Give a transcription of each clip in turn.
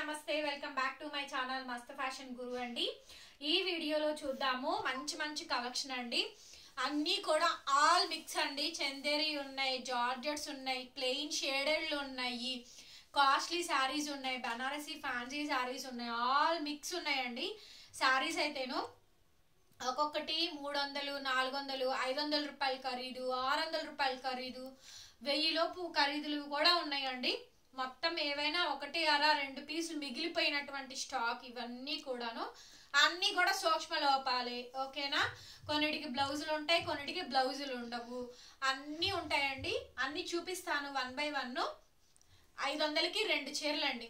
నమస్తే welcome back to my channel మస్త్ fashion గురు అండి. ఈ వీడియోలో చూద్దాము మంచి మంచి కలెక్షన్ అండి. అన్నీ కూడా ఆల్ మిక్స్ అండి. చందేరి ఉన్నాయి, జార్జెట్స్ ఉన్నాయి, ప్లెయిన్ షేడెడ్లు ఉన్నాయి, కాస్ట్లీ శారీస్ ఉన్నాయి, బనారసీ ఫ్యాన్సీ శారీస్ ఉన్నాయి, ఆల్ మిక్స్ ఉన్నాయండి. శారీస్ అయితేను ఒక్కొక్కటి 300, 400, 500 రూపాయల ఖరీదు, 600 రూపాయల ఖరీదు, 1000 లోపు ఖరీదులు కూడా ఉన్నాయండి. మొత్తం ఏవైనా ఒకటి అర 2 పీసులు మిగిలిపోయినటువంటి స్టాక్ ఇవన్నీ కూడాను. అన్నీ కూడా సూక్ష్మ లోపాలే, ఓకేనా. కొన్నిటికి బ్లౌజులు ఉంటాయి, కొన్నిటికి బ్లౌజులు ఉండవు, అన్నీ ఉంటాయండి. అన్నీ చూపిస్తాను 1 by 1. 500కి 2 చీరలండి,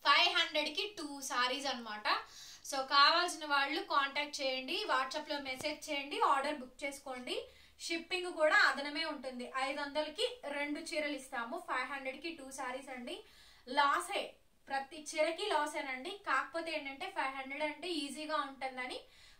500కి 2 సారీస్ అనమాట. సో కావాల్సిన వాళ్ళు కాంటాక్ట్ చేయండి, వాట్సాప్లో మెసేజ్ చేయండి, ఆర్డర్ బుక్ చేసుకోండి. షిప్పింగ్ కూడా అదనమే ఉంటుంది. 500కి 2 చీరలు ఇస్తాము, 500కి 2 సారీస్ అండి. లాసే, ప్రతి చీరకి లాసేనండి. కాకపోతే ఏంటంటే 500 అంటే ఈజీగా ఉంటుందని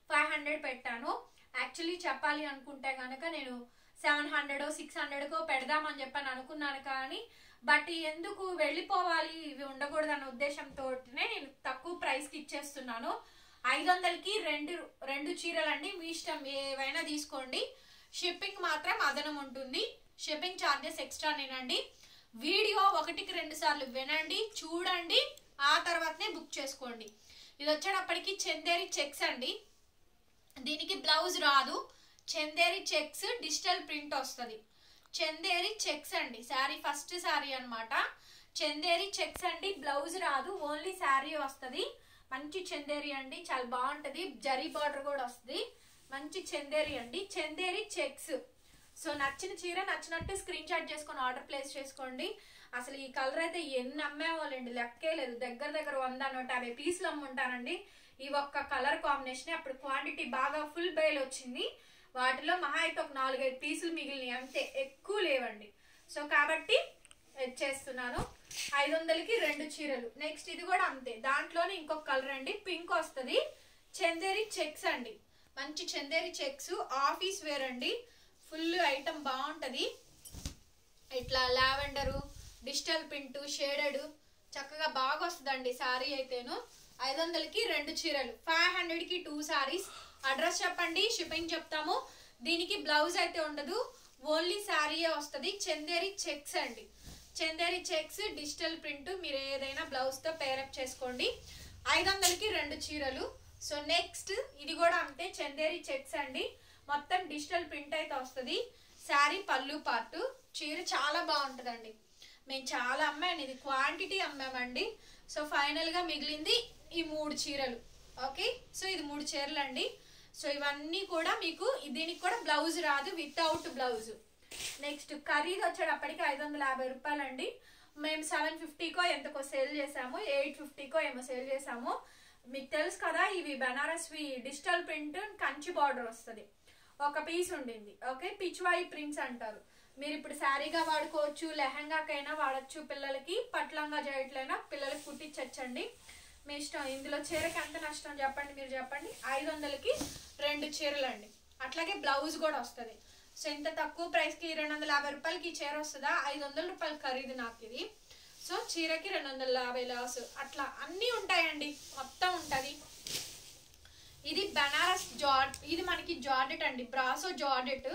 500 పెట్టాను. యాక్చువల్లీ చెప్పాలి అనుకుంటే కనుక నేను 700, 600కో పెడదామని చెప్పని అనుకున్నాను, కానీ బట్ ఎందుకు వెళ్ళిపోవాలి, ఇవి ఉండకూడదు అన్న ఉద్దేశంతోనే నేను తక్కువ ప్రైస్కి ఇచ్చేస్తున్నాను. 500కి 2 చీరలండి. మీ ఇష్టం, ఏవైనా తీసుకోండి. షిప్పింగ్ మాత్రం అదనం ఉంటుంది. Shipping charges ఎక్స్ట్రానేనండి. వీడియో 1కి 2 సార్లు వినండి, చూడండి, ఆ తర్వాతనే బుక్ చేసుకోండి. ఇది వచ్చేటప్పటికి చందేరి చెక్స్ అండి. దీనికి బ్లౌజ్ రాదు, చందేరి చెక్స్ డిజిటల్ ప్రింట్ వస్తుంది. చందేరి చెక్స్ అండి, శారీ ఫస్ట్ శారీ అనమాట. చందేరి చెక్స్ అండి, బ్లౌజ్ రాదు, ఓన్లీ శారీ వస్తుంది. మంచి చందేరి అండి, చాలా బాగుంటుంది. జరీ బార్డర్ కూడా వస్తుంది. మంచి చందేరి అండి, చందేరి చెక్స్. సో నచ్చిన చీర నచ్చినట్టు స్క్రీన్ షాట్ చేసుకొని ఆర్డర్ ప్లేస్ చేసుకోండి. అసలు ఈ కలర్ అయితే ఎన్ని అమ్మేవాళ్ళండి, లెక్కే లేదు. దగ్గర 100, 150 పీసులు అమ్ముంటానండి ఈ ఒక్క కలర్ కాంబినేషన్. అప్పుడు క్వాంటిటీ బాగా ఫుల్ బేల్ వచ్చింది. వాటిలో మహా అయితే ఒక 4-5 పీసులు మిగిలినాయి, అంతే, ఎక్కువ లేవండి. సో కాబట్టి చేస్తున్నాను. 500కి 2 చీరలు. నెక్స్ట్ ఇది కూడా అంతే, దాంట్లోనే ఇంకొక కలర్ అండి, పింక్ వస్తుంది. చందేరి చెక్స్ అండి, మంచి చందేరి చెక్స్, ఆఫీస్ వేర్ అండి. ఫుల్ ఐటమ్ బాగుంటుంది. ఇట్లా లావెండరు, డిజిటల్ ప్రింట్, షేడెడ్ చక్కగా బాగా వస్తుందండి శారీ అయితేను. 500కి 2 చీరలు, 500కి 2 సారీస్. అడ్రస్ చెప్పండి, షిప్పింగ్ చెప్తాము. దీనికి బ్లౌజ్ అయితే ఉండదు, ఓన్లీ శారీయే వస్తుంది. చందేరి చెక్స్ అండి, చందేరి చెక్స్ డిజిటల్ ప్రింట్. మీరు ఏదైనా బ్లౌజ్తో పేరప్ చేసుకోండి. 500కి 2 చీరలు. సో నెక్స్ట్ ఇది కూడా అంతే, చందేరి చెక్స్ అండి. మొత్తం డిజిటల్ ప్రింట్ అయితే వస్తుంది. శారీ పళ్ళు పార్ట్. చీర చాలా బాగుంటుందండి. మేము చాలా అమ్మాను, ఇది క్వాంటిటీ అమ్మామండి. సో ఫైనల్గా మిగిలింది ఈ 3 చీరలు. ఓకే, సో ఇది 3 చీరలు అండి. సో ఇవన్నీ కూడా మీకు, దీనికి కూడా బ్లౌజ్ రాదు, వితౌట్ బ్లౌజ్. నెక్స్ట్ ఖరీదు వచ్చేటప్పటికి 550 రూపాయలు అండి. మేము 750కో ఎంతకో సేల్ చేసాము, 850కో ఏమో సేల్ చేసాము. మీకు తెలుసు కదా, ఇవి బనారస్వి డిజిటల్ ప్రింట్, కంచి బార్డర్ వస్తుంది. ఒక పీస్ ఉండింది. ఓకే, పిచ్వాయి ప్రింట్స్ అంటారు. మీరు ఇప్పుడు శారీగా వాడుకోవచ్చు, లెహంగాకైనా వాడచ్చు, పిల్లలకి పట్లంగా జాకెట్లైనా పిల్లలకి కుట్టించచ్చండి, మీ ఇష్టం. ఇందులో చీరకి ఎంత నష్టం చెప్పండి, మీరు చెప్పండి. 500కి 2 చీరలు అండి. అట్లాగే బ్లౌజ్ కూడా వస్తుంది. సో ఇంత తక్కువ ప్రైస్కి 250 రూపాయలకి ఈ చీర వస్తుందా? 500 రూపాయలు ఖరీదు నాకు ఇది. సో చీరకి 250 లాస్. అట్లా అన్నీ ఉంటాయండి, మొత్తం ఉంటుంది. ఇది బనారస్ ఇది మనకి జార్జెట్ అండి, బ్రాసో జార్జెట్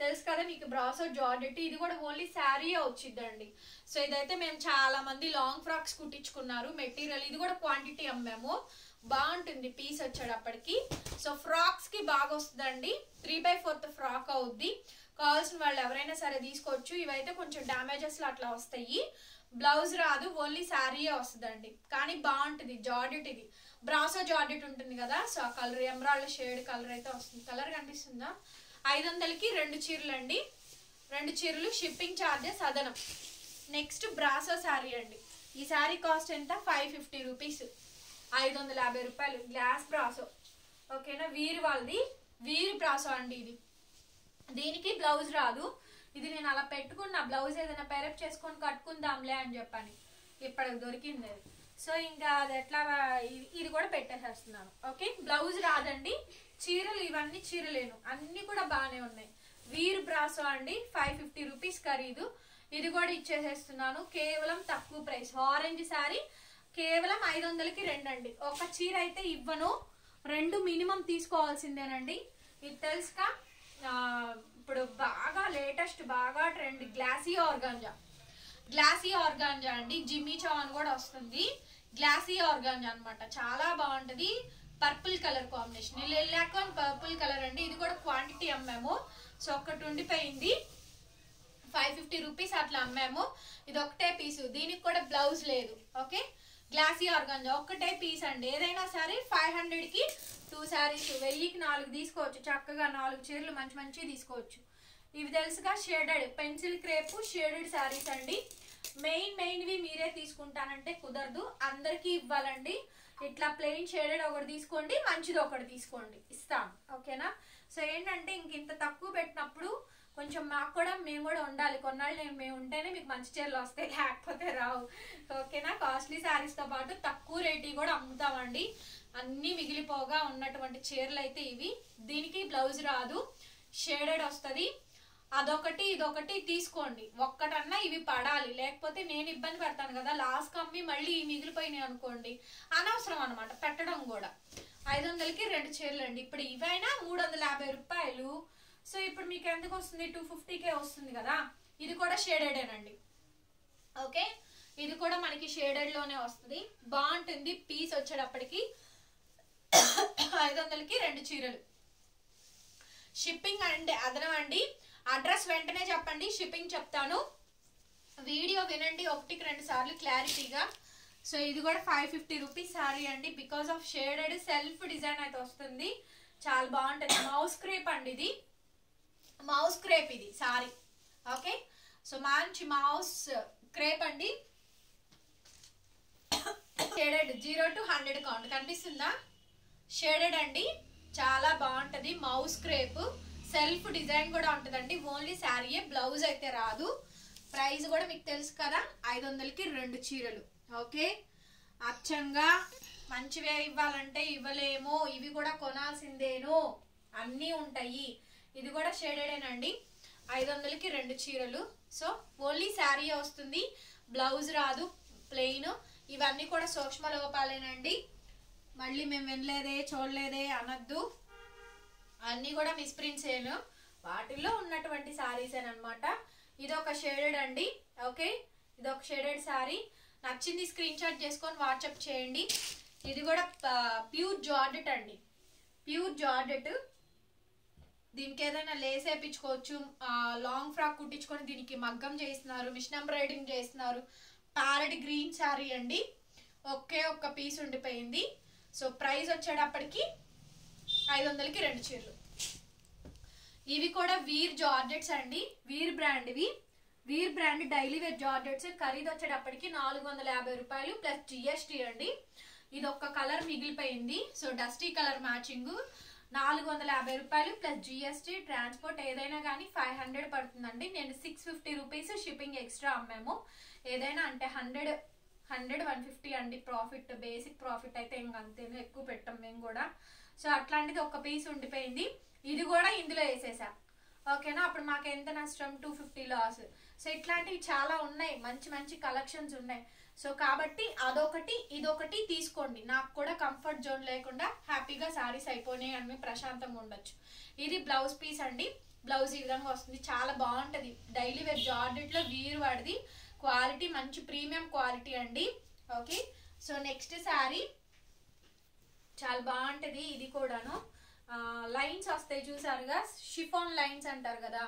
తెలుసు కదా మీకు, బ్రాసో జార్జెట్. ఇది కూడా ఓన్లీ శారీయే వచ్చిద్దండి. సో ఇదైతే మేము చాలా మంది లాంగ్ ఫ్రాక్స్ కుట్టించుకున్నారు మెటీరియల్. ఇది కూడా క్వాంటిటీ అమ్మాము, బాగుంటుంది పీస్ వచ్చేటప్పటికి. సో ఫ్రాక్స్ కి బాగా వస్తుందండి, 3/4 ఫ్రాక్ అవుద్ది. కావాల్సిన వాళ్ళు ఎవరైనా సరే తీసుకోవచ్చు. ఇవైతే కొంచెం డ్యామేజెస్ అట్లా వస్తాయి, బ్లౌజ్ రాదు, ఓన్లీ శారీయే వస్తుందండి. కానీ బాగుంటుంది జార్జెట్. ఇది బ్రాసో జార్జెట్ ఉంటుంది కదా, సో ఆ కలర్ ఎమరాల్డ్ షేడ్ కలర్ అయితే వస్తుంది. కలర్ కనిపిస్తుందా? 500కి 2 చీరలు అండి. 2 చీరలు, షిప్పింగ్ ఛార్జెస్ అదనం. నెక్స్ట్ బ్రాసో శారీ అండి. ఈ శారీ కాస్ట్ ఎంత? 550 రూపీస్, 550 రూపాయలు. గ్లాస్ బ్రాసో, ఓకేనా. వీరి వాళ్ళది, వీరి బ్రాసో అండి ఇది. దీనికి బ్లౌజ్ రాదు. ఇది నేను అలా పెట్టుకున్న, బ్లౌజ్ ఏదైనా పేరప్ చేసుకొని కట్టుకుందాంలే అని చెప్పని ఇప్పటికి దొరికింది. సో ఇంకా అది ఎట్లా, ఇది కూడా పెట్టేసేస్తున్నాను. ఓకే, బ్లౌజ్ రాదండి. చీరలు ఇవన్నీ చీరలేను, అన్ని కూడా బాగానే ఉన్నాయి. వీర్ బ్రాసో అండి, 550 రూపీస్ ఖరీదు. ఇది కూడా ఇచ్చేసేస్తున్నాను కేవలం తక్కువ ప్రైస్. ఆరెంజ్ శారీ కేవలం 500కి 2 అండి. ఒక చీర అయితే ఇవ్వను, 2 మినిమం తీసుకోవాల్సిందేనండి. ఇది తెలుసుగా ఇప్పుడు బాగా లేటెస్ట్ బాగా ట్రెండ్ గ్లాసీ ఆర్గాంజా అండి. జిమ్మీ చాన్ కూడా వస్తుంది. గ్లాసీ ఆర్గాంజా అనమాట, చాలా బాగుంటది. Purple colour combination, lilac and purple colour అండి. ఇది కూడా క్వాంటిటీ అమ్మాము. సో ఒకటి ఉండిపోయింది, 550 రూపీస్ అట్లా అమ్మాము. ఇది ఒకటే పీసు, దీనికి కూడా బ్లౌజ్ లేదు. ఓకే, గ్లాసీ ఆర్గాంజా ఒక్కటే పీస్ అండి. ఏదైనా సరే 500కి 2 శారీస్, 1000కి 4 తీసుకోవచ్చు. చక్కగా 4 చీరలు మంచి మంచి తీసుకోవచ్చు. ఇవి తెలుసుగా shaded pencil crepe shaded saris అండి. మెయిన్వి మీరే తీసుకుంటానంటే కుదరదు, అందరికీ ఇవ్వాలండి. ఇట్లా ప్లెయిన్ షేడెడ్ ఒకటి తీసుకోండి, మంచిది ఒకటి తీసుకోండి, ఇస్తాం. ఓకేనా? సో ఏంటంటే ఇంత తక్కువ పెట్టినప్పుడు కొంచెం మాకు కూడా మేము కూడా ఉండాలి. కొన్నాళ్ళు మేము ఉంటేనే మీకు మంచి చీరలు వస్తాయి, లేకపోతే రావు. ఓకేనా? కాస్ట్లీ శారీస్తో పాటు తక్కువ రేటు కూడా అమ్ముతామండి. అన్నీ మిగిలిపోగా ఉన్నటువంటి చీరలు అయితే ఇవి. దీనికి బ్లౌజ్ రాదు, షేడెడ్ వస్తుంది. అదొకటి ఇదొకటి తీసుకోండి, ఒక్కటన్నా ఇవి పడాలి, లేకపోతే నేను ఇబ్బంది పడతాను కదా. లాస్ట్ కమ్మి మళ్ళీ మిగిలిపోయినాయి అనుకోండి, అనవసరం అనమాట పెట్టడం కూడా. 500కి 2 చీరలు అండి. ఇప్పుడు ఇవైనా 350 రూపాయలు. సో ఇప్పుడు మీకు ఎందుకు వస్తుంది, 250కే వస్తుంది కదా. ఇది కూడా షేడెడేనండి. ఓకే, ఇది కూడా మనకి షేడెడ్ లోనే వస్తుంది, బాగుంటుంది. పీస్ వచ్చేటప్పటికి 500కి 2 చీరలు. షిప్పింగ్ అంటే అదనం అండి. అడ్రస్ వెంటనే చెప్పండి, షిప్పింగ్ చెప్తాను. వీడియో వినండి 1-2 సార్లు క్లారిటీగా. సో ఇది కూడా 550 రూపీస్ సారీ అండి. Because of shaded self design అయితే వస్తుంది, చాలా బాగుంటుంది. మౌస్ క్రేప్ అండి, ఇది మౌస్ క్రేప్ ఇది సారీ. ఓకే, సో మంచి మౌస్ క్రేప్ అండి. షేడెడ్ 0 to 100 కౌంట్ కనిపిస్తుందా? షేడెడ్ అండి, చాలా బాగుంటది. మౌస్ క్రేప్ సెల్ఫ్ డిజైన్ కూడా ఉంటుందండి. ఓన్లీ శారీయే, బ్లౌజ్ అయితే రాదు. ప్రైస్ కూడా మీకు తెలుసు కదా, 500కి 2 చీరలు. ఓకే, అచ్చంగా మంచివే ఇవ్వాలంటే ఇవ్వలేము, ఇవి కూడా కొనాల్సిందేను, అన్నీ ఉంటాయి. ఇది కూడా షేడెడేనండి, 500కి 2 చీరలు. సో ఓన్లీ శారీ వస్తుంది, బ్లౌజ్ రాదు, ప్లెయిన్. ఇవన్నీ కూడా సూక్ష్మ లోపాలేనండి. మళ్ళీ మేము వినలేదే చూడలేదే అనద్దు, అన్నీ కూడా మిస్ప్రింట్స్ ఏను, వాటిల్లో ఉన్నటువంటి శారీస్ అనమాట. ఇది ఒక షేడెడ్ అండి. ఓకే, ఇది ఒక షేడెడ్ శారీ. నచ్చింది స్క్రీన్ షాట్ చేసుకొని వాట్సాప్ చేయండి. ఇది కూడా ప్యూర్ జార్జెట్ అండి, ప్యూర్ జార్జెట్. దీనికి ఏదైనా లేస్ వేయించుకోవచ్చు, లాంగ్ ఫ్రాక్ కుట్టించుకొని దీనికి మగ్గం చేస్తున్నారు, మిషన్ ఎంబ్రాయిడింగ్ చేస్తున్నారు. ప్యారెట్ గ్రీన్ శారీ అండి, ఒక్క పీస్ ఉండిపోయింది. సో ప్రైస్ వచ్చేటప్పటికి 500కి 2 చీరలు. ఇవి కూడా వీర్ జార్జెట్స్ అండి, వీర్ బ్రాండ్. ఇవి వీర్ బ్రాండ్ డైలీ వేర్ జార్జెట్స్. ఖరీదు వచ్చేటప్పటికి 450 రూపాయలు ప్లస్ జిఎస్టీ అండి. ఇది ఒక్క కలర్ మిగిలిపోయింది, సో డస్టీ కలర్ మ్యాచింగ్. 450 రూపాయలు ప్లస్ జిఎస్టీ, ట్రాన్స్పోర్ట్ ఏదైనా కానీ 500 పడుతుందండి. నేను 650 రూపీస్ షిప్పింగ్ ఎక్స్ట్రా అమ్మాము. ఏదైనా అంటే 100-150 అండి ప్రాఫిట్, బేసిక్ ప్రాఫిట్ అయితే ఇంకంతేను, ఎక్కువ పెట్టాం మేము కూడా. సో అట్లాంటిది ఒక్క పీస్ ఉండిపోయింది, ఇది కూడా ఇందులో వేసేసా. ఓకేనా? అప్పుడు మాకు ఎంత నష్టం, 250 లాస్. సో ఇట్లాంటివి చాలా ఉన్నాయి, మంచి మంచి కలెక్షన్స్ ఉన్నాయి. సో కాబట్టి అదొకటి ఇదొకటి తీసుకోండి, నాకు కూడా కంఫర్ట్ జోన్ లేకుండా హ్యాపీగా సారీస్ అయిపోయినాయి అని ప్రశాంతంగా ఉండొచ్చు. ఇది బ్లౌజ్ పీస్ అండి, బ్లౌజ్ ఈ విధంగా వస్తుంది, చాలా బాగుంటుంది. డైలీ వేర్ జార్జెట్ లో వీర్ వాడిది, క్వాలిటీ మంచి ప్రీమియం క్వాలిటీ అండి. ఓకే, సో నెక్స్ట్ శారీ చాలా బాగుంటది. ఇది కూడాను లైన్స్ వస్తాయి చూసారుగా, షిఫాన్ లైన్స్ అంటారు కదా.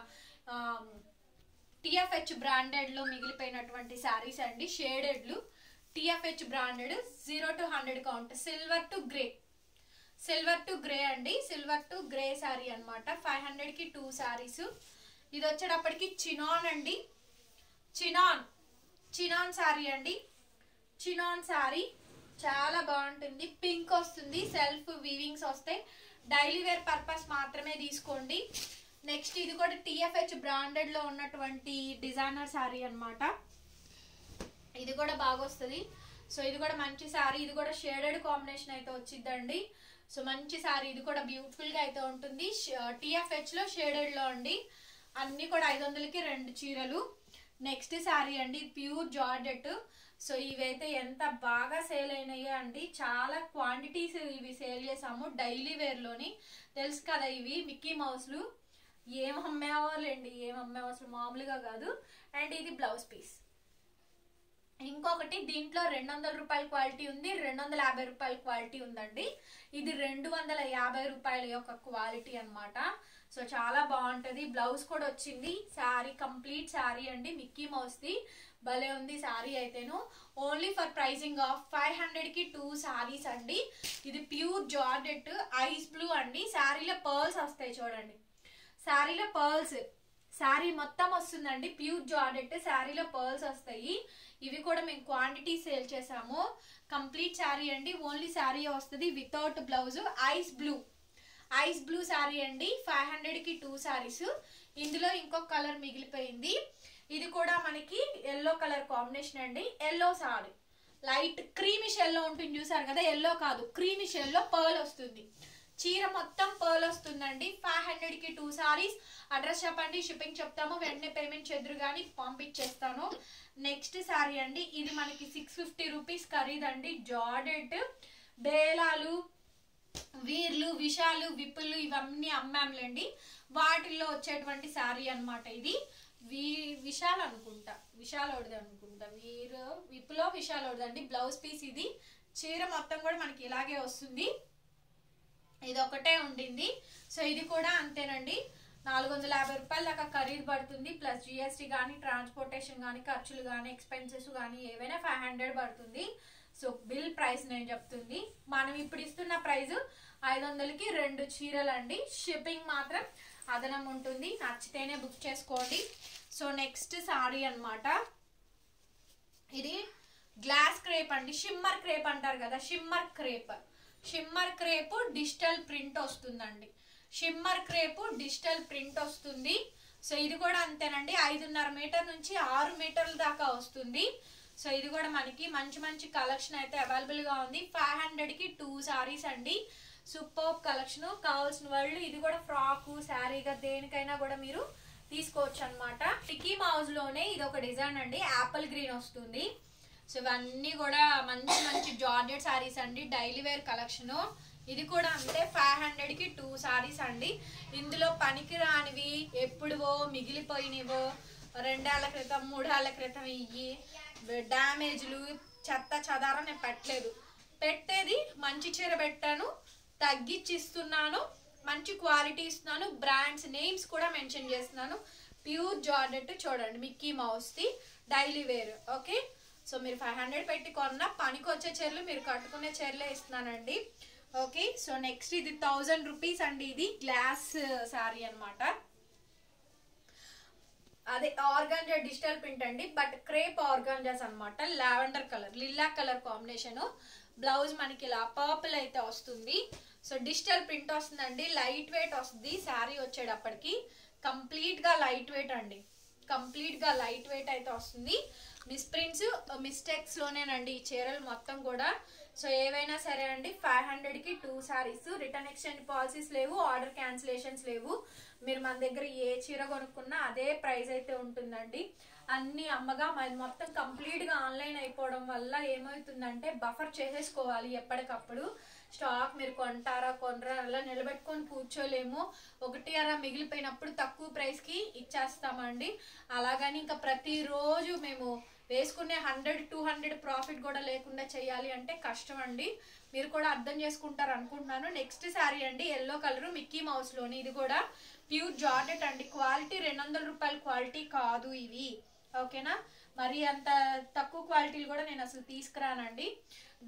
టిఎఫ్హెచ్ బ్రాండెడ్ లో మిగిలిపోయినటువంటి శారీస్ అండి, షేడెడ్లు. TFH branded 0 to 100 count. Silver to grey అండి, సిల్వర్ టు గ్రే శారీ అనమాట. 500కి 2 శారీస్. ఇది వచ్చేటప్పటికి చినాన్ అండి, చినాన్ శారీ అండి. చినాన్ శారీ చాలా బాగుంటుంది, పింక్ వస్తుంది, సెల్ఫ్ వీవింగ్స్ వస్తాయి. డైలీ వేర్ పర్పస్ మాత్రమే తీసుకోండి. నెక్స్ట్ ఇది కూడా టిఎఫ్హెచ్ బ్రాండెడ్ లో ఉన్నటువంటి డిజైనర్ శారీ అనమాట. ఇది కూడా బాగా వస్తుంది. సో ఇది కూడా మంచి శారీ, ఇది కూడా షేడెడ్ కాంబినేషన్ అయితే వచ్చిందండి. సో మంచి శారీ, ఇది కూడా బ్యూటిఫుల్ గా అయితే ఉంటుంది. టిఎఫ్హెచ్ లో షేడెడ్ లో అండి. అన్ని కూడా 500కి 2 చీరలు. నెక్స్ట్ శారీ అండి, ప్యూర్ జార్జెట్. సో ఇవైతే ఎంత బాగా సేల్ అయినాయో అండి, చాలా క్వాంటిటీస్ ఇవి సేల్ చేసాము డైలీ వేర్ లోని. తెలుసు కదా ఇవి మిక్కీ మౌస్లు ఏం అమ్మేవాళ్ళండి, ఏం అమ్మేవా అసలు మామూలుగా కాదు. అండ్ ఇది బ్లౌజ్ పీస్. ఇంకొకటి దీంట్లో 200 రూపాయల క్వాలిటీ ఉంది, 250 రూపాయల క్వాలిటీ ఉందండి. ఇది 250 రూపాయల యొక్క క్వాలిటీ అన్నమాట. సో చాలా బాగుంటది. బ్లౌజ్ కూడా వచ్చింది. శారీ కంప్లీట్ శారీ అండి, మిక్కీ మౌస్ ది భలే ఉంది శారీ అయితేను. ఓన్లీ ఫర్ ప్రైజింగ్ ఆఫ్ 500 కి 2 శారీస్ అండి. ఇది ప్యూర్ జార్జెట్ ఐస్ బ్లూ అండి. శారీలో పర్ల్స్ వస్తాయి చూడండి, శారీలో పర్ల్స్, శారీ మొత్తం వస్తుందండి. ప్యూర్ జార్జెట్ శారీలో పర్ల్స్ వస్తాయి. ఇవి కూడా మేము క్వాంటిటీ సేల్ చేసాము. కంప్లీట్ శారీ అండి, ఓన్లీ శారీ వస్తుంది without blouse. Ice blue sari అండి. 500 కి 2 శారీస్. ఇందులో ఇంకొక కలర్ మిగిలిపోయింది. ఇది కూడా మనకి ఎల్లో కలర్ కాంబినేషన్ అండి. Yellow sari light creamish yellow ఉంటుంది చూసారు కదా, ఎల్లో కాదు క్రీమిష్ ఎల్లో పర్ల్ వస్తుంది. చీర మొత్తం పర్ల్ వస్తుందండి. 500 కి 2 శారీస్. అడ్రస్ చెప్పండి, షిప్పింగ్ చెప్తాము, వెంటనే పేమెంట్ చేద్దరు కానీ పంపించేస్తాను. నెక్స్ట్ శారీ అండి, ఇది మనకి 650 రూపీస్ ఖరీదండి. జార్జెట్ బేలాలు, వీర్లు, విషాలు, విప్పులు ఇవన్నీ అమ్మాములండి. వాటిల్లో వచ్చేటువంటి శారీ అనమాట ఇది. విశాల్ అనుకుంటా, విశాలోడిది అనుకుంటా, విప్పులో విశాలోడిదండి. బ్లౌజ్ పీస్ ఇది. చీర మొత్తం కూడా మనకి ఇలాగే వస్తుంది. ఇది ఒకటే ఉండింది. సో ఇది కూడా అంతేనండి, 450 రూపాయల దాకా ఖరీదు పడుతుంది. ప్లస్ జిఎస్టీ కానీ, ట్రాన్స్పోర్టేషన్ కానీ, ఖర్చులు కానీ, ఎక్స్పెన్సెస్ కానీ ఏవైనా 500 పడుతుంది. సో బిల్ ప్రైస్ నేను చెప్తుంది. మనం ఇప్పుడు ఇస్తున్న ప్రైస్ 500కి 2 చీరలు అండి. షిప్పింగ్ మాత్రం అదనం ఉంటుంది. నచ్చితేనే బుక్ చేసుకోండి. సో నెక్స్ట్ సారీ అన్నమాట. ఇది గ్లాస్ క్రేప్ అండి. షిమ్మర్ క్రేప్ అంటారు కదా, షిమ్మర్ క్రేప్ డిజిటల్ ప్రింట్ వస్తుందండి. షిమ్మర్ క్రేప్ డిజిటల్ ప్రింట్ వస్తుంది. సో ఇది కూడా అంతేనండి, 5.5 మీటర్ నుంచి 6 మీటర్ల దాకా వస్తుంది. సో ఇది కూడా మనకి మంచి మంచి కలెక్షన్ అయితే అవైలబుల్ గా ఉంది. 500 కి 2 సారీస్ అండి. Super collection. కావాల్సిన వాళ్ళు ఇది కూడా ఫ్రాక్ శారీగా దేనికైనా కూడా మీరు తీసుకోవచ్చు అనమాట. మిక్కీ మౌస్ లోనే ఇది ఒక డిజైన్ అండి, యాపిల్ గ్రీన్ వస్తుంది. సో ఇవన్నీ కూడా మంచి మంచి జార్జెట్ సారీస్ అండి, డైలీ వేర్ కలెక్షన్. ఇది కూడా అంతే, 500 కి 2 సారీస్ అండి. ఇందులో పనికి రానివి, ఎప్పుడువో మిగిలిపోయినవో, 2 ఏళ్ల క్రితం 3 ఏళ్ల క్రితం ఇయ్యి డ్యామేజ్లు చెత్త చదారం నేను పెట్టలేదు. పెట్టేది మంచి చీర పెట్టాను, తగ్గించిస్తున్నాను, మంచి క్వాలిటీ ఇస్తున్నాను, బ్రాండ్స్ నేమ్స్ కూడా మెన్షన్ చేస్తున్నాను. ప్యూర్ జార్జెట్ చూడండి, Mickey Mouse the daily wear. Okay, so మీరు 500 పెట్టి కొన్న పనికి వచ్చే చీరలు మీరు కట్టుకునే చీరలే ఇస్తున్నానండి. ఓకే, సో నెక్స్ట్ ఇది 1000 రూపీస్ అండి. ఇది గ్లాస్ శారీ అనమాట. అదే ఆర్గాంజా డిజిటల్ ప్రింట్ అండి, బట్ క్రేప్ ఆర్గాంజాస్ అనమాట. లావెండర్ కలర్, లిల్లా కలర్ కాంబినేషన్. బ్లౌజ్ మనకి ఇలా పర్పుల్ అయితే వస్తుంది. సో డిజిటల్ ప్రింట్ వస్తుందండి, లైట్ వెయిట్ వస్తుంది. శారీ వచ్చేటప్పటికి కంప్లీట్ గా లైట్ వెయిట్ అండి, కంప్లీట్ గా లైట్ వెయిట్ అయితే వస్తుంది. మిస్ప్రింట్స్ మిస్టేక్స్ లోనేనండి ఈ చీరలు మొత్తం కూడా. సో ఏవైనా సరే అండి, 500 కి 2 సారీస్. రిటర్న్ ఎక్స్చేంజ్ పాలసీస్ లేవు, ఆర్డర్ క్యాన్సిలేషన్స్ లేవు. మీరు మన దగ్గర ఏ చీర కొనుక్కున్నా అదే ప్రైస్ అయితే ఉంటుందండి. అన్ని అమ్మగా మొత్తం కంప్లీట్ గా ఆన్లైన్ అయిపోవడం వల్ల ఏమవుతుందంటే బఫర్ చేసేసుకోవాలి ఎప్పటికప్పుడు. స్టాక్ మీరు కొంటారా కొనరా అలా నిలబెట్టుకొని కూర్చోలేము. 1 అర మిగిలిపోయినప్పుడు తక్కువ ప్రైస్ కి ఇచ్చేస్తామండి. అలాగని ఇంకా ప్రతిరోజు మేము వేసుకునే 100-200 ప్రాఫిట్ కూడా లేకుండా చేయాలి అంటే కష్టం అండి. మీరు కూడా అర్థం చేసుకుంటారు అనుకుంటున్నాను. నెక్స్ట్ శారీ అండి, ఎల్లో కలర్ మిక్కీ మౌస్ లోని. ఇది కూడా ప్యూర్ జార్జెట్ అండి. క్వాలిటీ 200 రూపాయల క్వాలిటీ కాదు ఇవి, ఓకేనా. మరి అంత తక్కువ క్వాలిటీలు కూడా నేను అసలు తీసుకురానండి.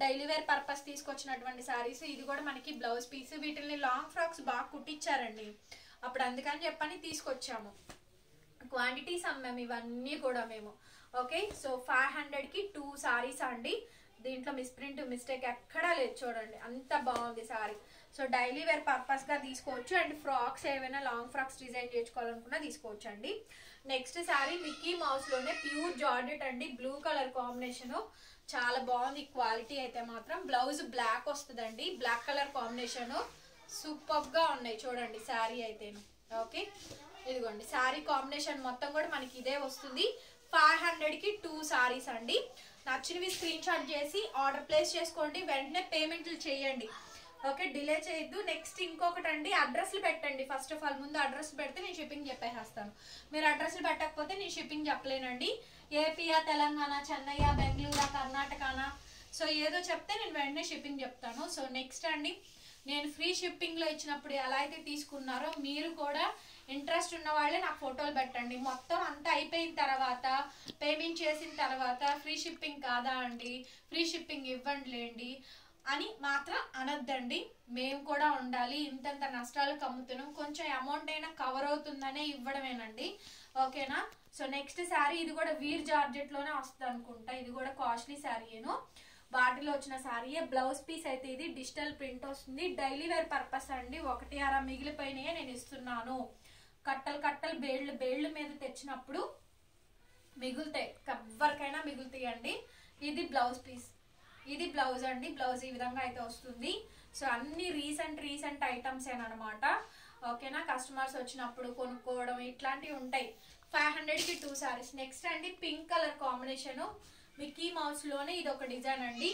డైలీ వేర్ పర్పస్ తీసుకొచ్చినటువంటి శారీస్. ఇది కూడా మనకి బ్లౌజ్ పీస్. వీటిని లాంగ్ ఫ్రాక్స్ బాగా కుట్టించారండి అప్పుడు, అందుకని చెప్పని తీసుకొచ్చాము. క్వాంటిటీస్ అమ్మాము ఇవన్నీ కూడా మేము. ఓకే, సో 500 కి 2 సారీస్ అండి. దీంట్లో మిస్ప్రింట్ మిస్టేక్ ఎక్కడా లేదు చూడండి, అంత బాగుంది sari. So daily wear purpose గా తీసుకోవచ్చు. అండ్ ఫ్రాక్స్ ఏమైనా లాంగ్ ఫ్రాక్స్ డిజైన్ చేసుకోవాలనుకున్నా తీసుకోవచ్చు అండి. నెక్స్ట్ సారీ మిక్కీ మౌస్ లోనే ప్యూర్ జార్జెట్ అండి, బ్లూ కలర్ కాంబినేషన్. చాలా బాగుంది క్వాలిటీ అయితే మాత్రం. బ్లౌజ్ బ్లాక్ వస్తుందండి, బ్లాక్ కలర్ కాంబినేషన్. సూపర్ గా ఉన్నాయి చూడండి శారీ అయితే. ఓకే, ఇదిగోండి శారీ కాంబినేషన్ మొత్తం కూడా మనకి ఇదే వస్తుంది. 500 కి 2 సారీస్ అండి. నచ్చినవి స్క్రీన్ షాట్ చేసి ఆర్డర్ ప్లేస్ చేసుకోండి, వెంటనే పేమెంట్లు చేయండి. ఓకే, డిలే చేయొద్దు. నెక్స్ట్ ఇంకొకటి అండి, అడ్రస్లు పెట్టండి. ఫస్ట్ ఆఫ్ ఆల్ ముందు అడ్రస్ పెడితే నేను షిప్పింగ్ చెప్పేస్తాను. మీరు అడ్రస్లు పెట్టకపోతే నేను షిప్పింగ్ చెప్పలేనండి. ఏపీయా, తెలంగాణ, చెన్నయ్య, బెంగళూరు, కర్ణాటకనా, సో ఏదో చెప్తే నేను వెంటనే షిప్పింగ్ చెప్తాను. సో నెక్స్ట్ అండి, నేను ఫ్రీ షిప్పింగ్లో ఇచ్చినప్పుడు ఎలా అయితే తీసుకున్నారో మీరు కూడా ఇంట్రెస్ట్ ఉన్న వాళ్ళే నాకు ఫోటోలు పెట్టండి. మొత్తం అంతా అయిపోయిన తర్వాత పేమెంట్ చేసిన తర్వాత ఫ్రీ షిప్పింగ్ కాదా అండి, ఫ్రీ షిప్పింగ్ ఇవ్వండిలేండి అని మాత్రం అనొద్దండి. మేము కూడా ఉండాలి, ఇంతంత నష్టాలకు అమ్ముతున్నాం, కొంచెం అమౌంట్ అయినా కవర్ అవుతుందనే ఇవ్వడమేనండి. ఓకేనా. సో నెక్స్ట్ శారీ, ఇది కూడా వీర్ జార్జెట్లోనే వస్తుంది అనుకుంటా. ఇది కూడా కాస్ట్లీ శారీయేను, వాటిలో వచ్చిన శారీయే. బ్లౌజ్ పీస్ అయితే ఇది డిజిటల్ ప్రింట్ వస్తుంది. డైలీ వేర్ పర్పస్ అండి. 1/6 మిగిలిపోయినాయే నేను ఇస్తున్నాను. కట్టలు కట్టలు బేళ్ల మీద తెచ్చినప్పుడు మిగులుతాయి, ఎవరికైనా మిగులుతాయి అండి. ఇది బ్లౌజ్ పీస్, ఇది బ్లౌజ్ అండి. బ్లౌజ్ ఈ విధంగా అయితే వస్తుంది. సో అన్ని రీసెంట్ ఐటమ్స్ ఏనమాట. ఓకేనా. కస్టమర్స్ వచ్చినప్పుడు కొనుక్కోవడం ఇట్లాంటివి ఉంటాయి. 500కి 2 సారీస్. నెక్స్ట్ అండి, pink colour combination Mickey Mouse లోనే ఇది ఒక డిజైన్ అండి.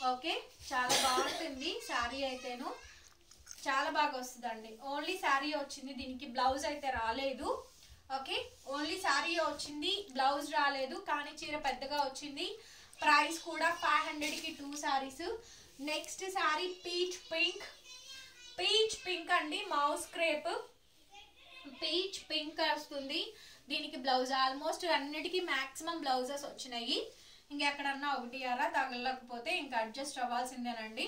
ఓకే, చాలా బాగుంటుంది శారీ అయితేను, చాలా బాగా వస్తుందండి. ఓన్లీ శారీ వచ్చింది, దీనికి బ్లౌజ్ అయితే రాలేదు. ఓకే, ఓన్లీ శారీ వచ్చింది, బ్లౌజ్ రాలేదు, కానీ చీర పెద్దగా వచ్చింది. ప్రైస్ కూడా 500కి 2 saris. Next sari peach pink అండి, మౌస్ క్రేప్ పీచ్ పింక్ వస్తుంది. దీనికి బ్లౌజ్ ఆల్మోస్ట్ అన్నిటికీ మాక్సిమం బ్లౌజెస్ వచ్చినాయి. ఇంకెక్కడన్నా 1/6 తగలకపోతే ఇంకా అడ్జస్ట్ అవ్వాల్సిందేనండి.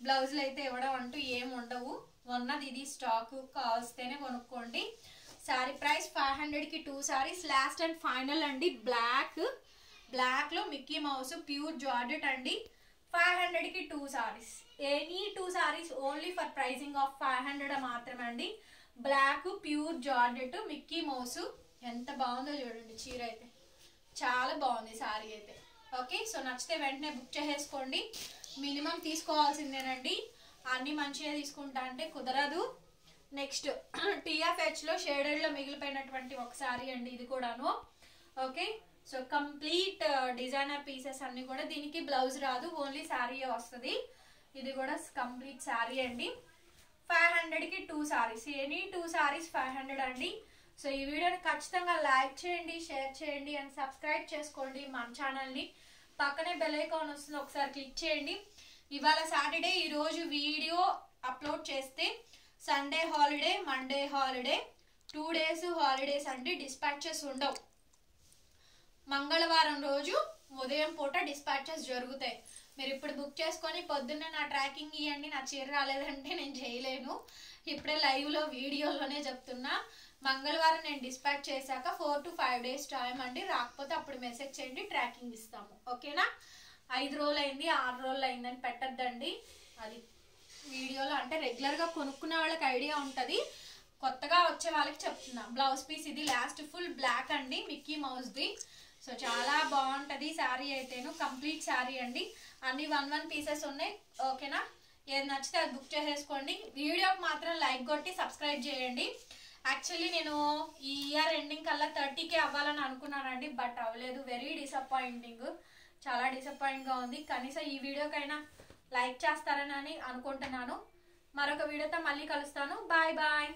బ్లౌజులు అయితే ఇవ్వడం అంటూ ఏం ఉండవు, ఉన్నది ఇది స్టాక్, కావస్తేనే కొనుక్కోండి. శారీ ప్రైస్ 500కి 2 సారీస్. లాస్ట్ అండ్ ఫైనల్ అండి, బ్లాక్ లో మిక్కీ మౌస్ ప్యూర్ జార్జెట్ అండి. 500కి 2 saris. Any 2 saris only for pricing of 500 మాత్రమే అండి. Black pure georgette Mickey Mouse, ఎంత బాగుందో చూడండి. చీర అయితే చాలా బాగుంది, సారీ అయితే. ఓకే, సో నచ్చితే వెంటనే బుక్ చేసేసుకోండి. మినిమం తీసుకోవాల్సిందేనండి. అన్ని మంచిగా తీసుకుంటా అంటే కుదరదు. నెక్స్ట్ టీఎఫ్హెచ్లో షేడెడ్లో మిగిలిపోయినటువంటి ఒక సారీ అండి, ఇది కూడాను. Okay, so complete designer pieces అన్ని కూడా. దీనికి బ్లౌజ్ రాదు, ఓన్లీ శారీయే వస్తుంది. ఇది కూడా కంప్లీట్ శారీ అండి. 500కి 2 సారీస్. ఎనీ 2 సారీస్ 500 అండి. సో ఈ వీడియోని ఖచ్చితంగా లైక్ చేయండి, షేర్ చేయండి అండ్ సబ్స్క్రైబ్ చేసుకోండి మన ఛానల్ని. పక్కనే బెల్ ఐకాన్ వస్తుంది, ఒకసారి క్లిక్ చేయండి. ఇవాళ సాటర్డే, ఈరోజు వీడియో అప్లోడ్ చేస్తే Sunday holiday, Monday holiday, 2 days holidays అండి. డిస్పాచెస్ ఉండవు. మంగళవారం రోజు ఉదయం పూట డిస్పాచెస్ జరుగుతాయి. మీరు ఇప్పుడు బుక్ చేసుకొని పొద్దున్నే నా ట్రాకింగ్ ఇవ్వండి, నా చీర రాలేదంటే నేను చేయలేను. ఇప్పుడే లైవ్లో వీడియోలోనే చెప్తున్నా. మంగళవారం నేను డిస్పాచ్ చేశాక 4 to 5 days టైం అండి. రాకపోతే అప్పుడు మెసేజ్ చేయండి, ట్రాకింగ్ ఇస్తాము. ఓకేనా. 5 రోజులు అయింది, 6 రోజులు అయిందని పెట్టద్దండి. అది వీడియోలో అంటే రెగ్యులర్గా కొనుక్కునే వాళ్ళకి ఐడియా ఉంటుంది, కొత్తగా వచ్చే వాళ్ళకి చెప్తున్నా. బ్లౌజ్ పీస్ ఇది లాస్ట్ ఫుల్ బ్లాక్ అండి, మిక్కీ మౌస్ది. సో చాలా బాగుంటుంది శారీ అయితేను. కంప్లీట్ శారీ అండి. అన్ని 1 పీసెస్ ఉన్నాయి. ఓకేనా. ఏది నచ్చితే అది బుక్ చేసేసుకోండి. వీడియోకి మాత్రం లైక్ కొట్టి సబ్స్క్రైబ్ చేయండి. యాక్చువల్లీ నేను ఈ ఇయర్ ఎండింగ్ కల్లా 30K అవ్వాలని అనుకున్నానండి, బట్ అవ్వలేదు. వెరీ డిసప్పాయింటింగ్, చాలా డిసప్పాయింట్గా ఉంది. కనీసం ఈ వీడియోకైనా లైక్ చేస్తారని అనుకుంటున్నాను. మరొక వీడియోతో మళ్ళీ కలుస్తాను. Bye bye.